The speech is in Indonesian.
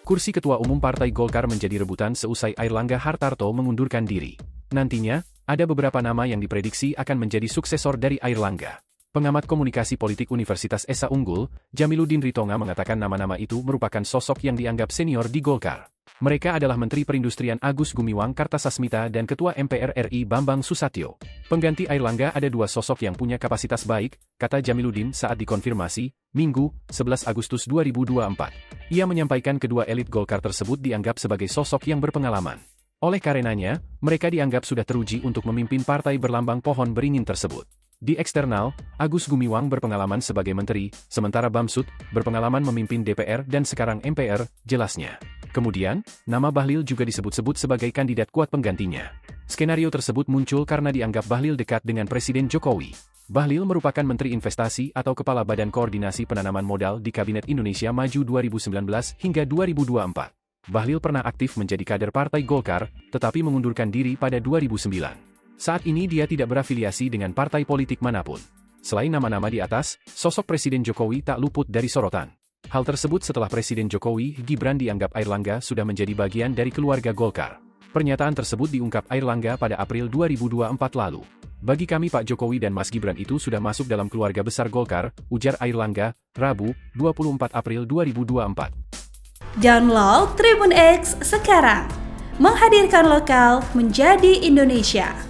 kursi Ketua Umum Partai Golkar menjadi rebutan seusai Airlangga Hartarto mengundurkan diri. Nantinya, ada beberapa nama yang diprediksi akan menjadi suksesor dari Airlangga. Pengamat komunikasi politik Universitas Esa Unggul, Jamiluddin Ritonga mengatakan nama-nama itu merupakan sosok yang dianggap senior di Golkar. Mereka adalah Menteri Perindustrian Agus Gumiwang Kartasasmita dan Ketua MPR RI Bambang Susatyo. Pengganti Airlangga ada dua sosok yang punya kapasitas baik, kata Jamiluddin saat dikonfirmasi, Minggu, 11 Agustus 2024. Ia menyampaikan kedua elit Golkar tersebut dianggap sebagai sosok yang berpengalaman. Oleh karenanya, mereka dianggap sudah teruji untuk memimpin partai berlambang pohon beringin tersebut. Di eksternal, Agus Gumiwang berpengalaman sebagai menteri, sementara Bamsud berpengalaman memimpin DPR dan sekarang MPR, jelasnya. Kemudian, nama Bahlil juga disebut-sebut sebagai kandidat kuat penggantinya. Skenario tersebut muncul karena dianggap Bahlil dekat dengan Presiden Jokowi. Bahlil merupakan Menteri Investasi atau Kepala Badan Koordinasi Penanaman Modal di Kabinet Indonesia Maju 2019 hingga 2024. Bahlil pernah aktif menjadi kader Partai Golkar, tetapi mengundurkan diri pada 2009. Saat ini dia tidak berafiliasi dengan partai politik manapun. Selain nama-nama di atas, sosok Presiden Jokowi tak luput dari sorotan. Hal tersebut setelah Presiden Jokowi, Gibran dianggap Airlangga sudah menjadi bagian dari keluarga Golkar. Pernyataan tersebut diungkap Airlangga pada April 2024 lalu. Bagi kami Pak Jokowi dan Mas Gibran itu sudah masuk dalam keluarga besar Golkar, ujar Airlangga, Rabu, 24 April 2024. Download Tribun X sekarang, menghadirkan lokal menjadi Indonesia.